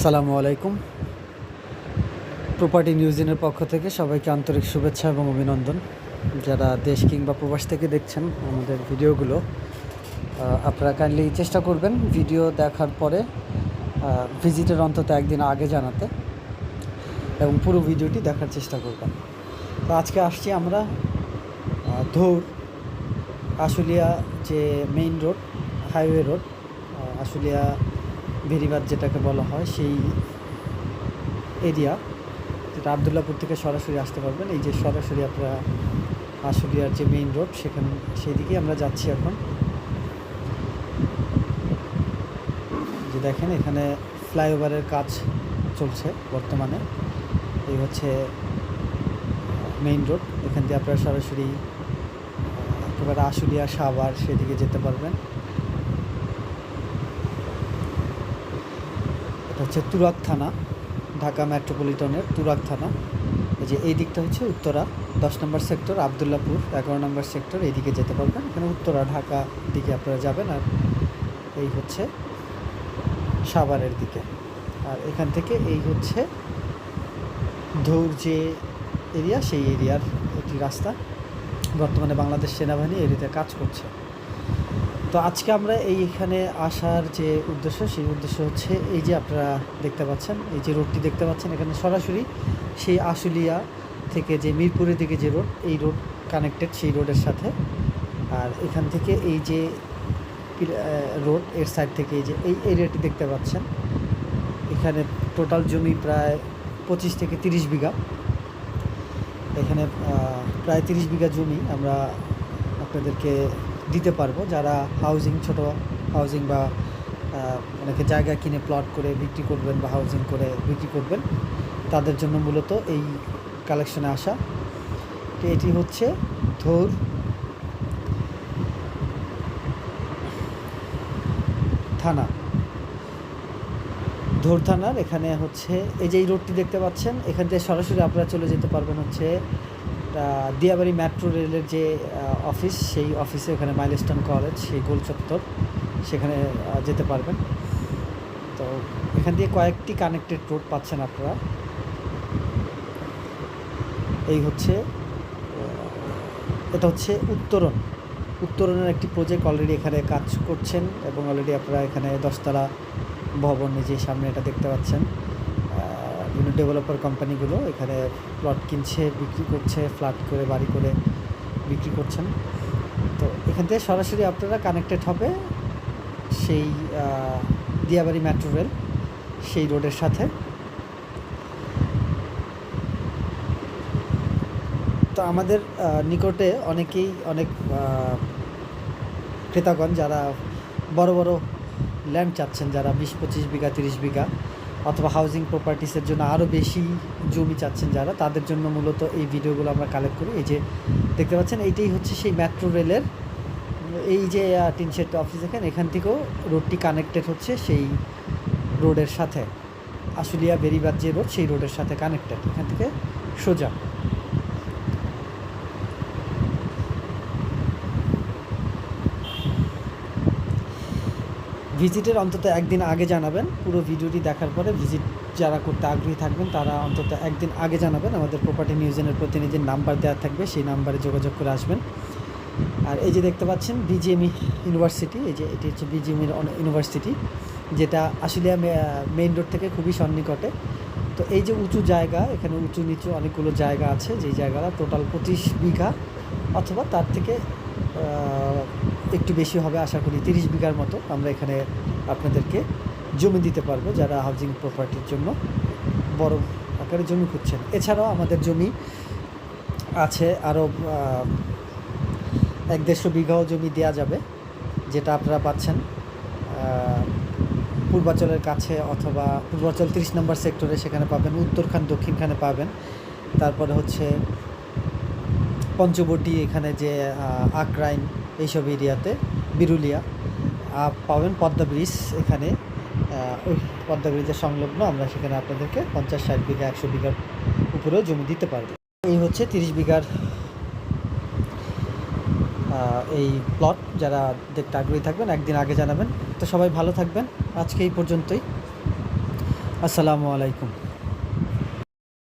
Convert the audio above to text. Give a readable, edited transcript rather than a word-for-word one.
আসসালামু আলাইকুম। প্রপার্টি নিউজিনের পক্ষ থেকে সবাইকে আন্তরিক শুভেচ্ছা এবং অভিনন্দন। যারা দেশ কিংবা প্রবাস থেকে দেখছেন আমাদের ভিডিওগুলো, আপনারা কাইন্ডলি চেষ্টা করবেন ভিডিও দেখার পরে ভিজিটের অন্তত একদিন আগে জানাতে এবং পুরো ভিডিওটি দেখার চেষ্টা করবেন। তো আজকে আসছি আমরা ধৌর আশুলিয়া যে main road, highway road, Ashulia Beribadh যেটাকে বলা হয়, সেই এরিয়া যেটা আবদুল্লাপুর থেকে সরাসরি আসতে পারবেন। এই যে সরাসরি আপনারা আশুলিয়ার যে মেইন রোড, সেই দিকেই আমরা যাচ্ছি এখন। যে দেখেন এখানে ফ্লাইওভারের কাজ চলছে বর্তমানে। এই হচ্ছে মেইন রোড, এখান দিয়ে আপনারা সরাসরি একেবারে আশুলিয়া সাভার সেদিকে যেতে পারবেন। এটা হচ্ছে তুরাগ থানা, ঢাকা মেট্রোপলিটনের তুরাগ থানা। এই যে এই দিকটা হচ্ছে উত্তরা 10 নম্বর সেক্টর, আবদুল্লাপুর 11 নম্বর সেক্টর, এইদিকে যেতে পারবেন। এখানে উত্তরা ঢাকা দিকে আপনারা যাবেন। আর এই হচ্ছে সাভারের দিকে। আর এখান থেকে এই হচ্ছে ধৌর যে এরিয়া, সেই এরিয়ার একটি রাস্তা। বর্তমানে বাংলাদেশ সেনাবাহিনী এরিয়াতে কাজ করছে। তো আজকে আমরা এইখানে আসার যে উদ্দেশ্য, সেই উদ্দেশ্য হচ্ছে এই যে আপনারা দেখতে পাচ্ছেন, এই যে রোডটি দেখতে পাচ্ছেন, এখানে সরাসরি সেই আশুলিয়া থেকে যে মিরপুরের দিকে যে রোড, এই রোড কানেক্টেড সেই রোডের সাথে। আর এখান থেকে এই যে রোড, এর সাইড থেকে এই যে এই এরিয়াটি দেখতে পাচ্ছেন, এখানে টোটাল জমি প্রায় 25 থেকে 30 বিঘা। এখানে প্রায় 30 বিঘা জমি আমরা আপনাদেরকে দিতে পারবো। যারা হাউজিং, ছোট হাউজিং বা অনেকে জায়গা কিনে প্লট করে বিক্রি করবেন বা হাউজিং করে বিক্রি করবেন, তাদের জন্য মূলত এই কালেকশনে আসা। তো এটি হচ্ছে ধৌর থানা, ধৌর থানার এখানে হচ্ছে এই যে এই রোডটি দেখতে পাচ্ছেন, এখান থেকে সরাসরি আপনারা চলে যেতে পারবেন হচ্ছে দিয়াবাড়ি মেট্রো রেলের যে অফিস, সেই অফিসে, ওখানে মাইলস্টোন কলেজ, সেই গোল চত্বর, সেখানে যেতে পারবেন। তো এখান দিয়ে কয়েকটি কানেক্টেড রোড পাচ্ছেন আপনারা। এই হচ্ছে এটা হচ্ছে উত্তরণের একটি প্রজেক্ট অলরেডি এখানে কাজ করছেন এবং অলরেডি আপনারা এখানে 10 তলা ভবন, যে সামনে এটা দেখতে পাচ্ছেন, বিভিন্ন ডেভেলপার কোম্পানিগুলো এখানে প্লট কিনছে, বিক্রি করছে, ফ্ল্যাট করে, বাড়ি করে বিক্রি করছেন। তো এখান থেকে সরাসরি আপনারা কানেক্টেড হবে সেই দিয়াবাড়ি মেট্রো রেল, সেই রোডের সাথে। তো আমাদের নিকটে অনেক ক্রেতাগণ যারা বড় বড় ল্যান্ড চাচ্ছেন, যারা 20-25 বিঘা, 30 বিঘা অথবা হাউজিং প্রপার্টিসের জন্য আরও বেশি জমি চাচ্ছেন যারা, তাদের জন্য মূলত এই ভিডিওগুলো আমরা কালেক্ট করি। এই যে দেখতে পাচ্ছেন, এইটাই হচ্ছে সেই মেট্রো রেলের এই যে টিন শেড অফিস, এখান থেকেও রোডটি কানেক্টেড হচ্ছে সেই রোডের সাথে। আশুলিয়া বেরিবাদ যে রোড, সেই রোডের সাথে কানেক্টেড, এখান থেকে সোজা। ভিজিটের অন্তত একদিন আগে জানাবেন। পুরো ভিডিওটি দেখার পরে ভিজিট যারা করতে আগ্রহী থাকবেন, তারা অন্তত একদিন আগে জানাবেন। আমাদের প্রপার্টি নিউজেনের প্রতিনিধির নাম্বার দেওয়া থাকবে, সেই নাম্বারে যোগাযোগ করে আসবেন। আর এই যে দেখতে পাচ্ছেন বিজিএমই ইউনিভার্সিটি, এই যে এটি হচ্ছে বিজিএমই ইউনিভার্সিটি, যেটা আশুলিয়া মেইন রোড থেকে খুবই সন্নিকটে। তো এই যে উঁচু জায়গা, এখানে উঁচু নিচু অনেকগুলো জায়গা আছে, যেই জায়গাটা টোটাল 25 বিঘা অথবা তার থেকে একটু বেশি হবে, আশা করি 30 বিঘার মতো আমরা এখানে আপনাদেরকে জমি দিতে পারবো, যারা হাউজিং প্রপার্টির জন্য বড় আকারে জমি খুঁজছেন। এছাড়াও আমাদের জমি আছে আরও 1-150 বিঘাও জমি দেওয়া যাবে, যেটা আপনারা পাচ্ছেন পূর্বাচলের কাছে, অথবা পূর্বাচল 30 নম্বর সেক্টরে, সেখানে পাবেন। উত্তরখান, দক্ষিণখানে পাবেন। তারপরে হচ্ছে পঞ্চবটি, এখানে যে আকরাইন, এইসব এরিয়াতে, বিরুলিয়া পাবেন। পদ্মা ব্রিজ, এখানে ওই পদ্মা ব্রিজের সংলগ্ন আমরা সেখানে আপনাদেরকে 50-60 বিঘা, 100 বিঘার উপরেও জমি দিতে পারবো। এই হচ্ছে 30 বিঘার এই প্লট। যারা দেখতে আগ্রহী থাকবেন একদিন আগে জানাবেন। তো সবাই ভালো থাকবেন, আজকে এই পর্যন্তই। আসসালামু আলাইকুম।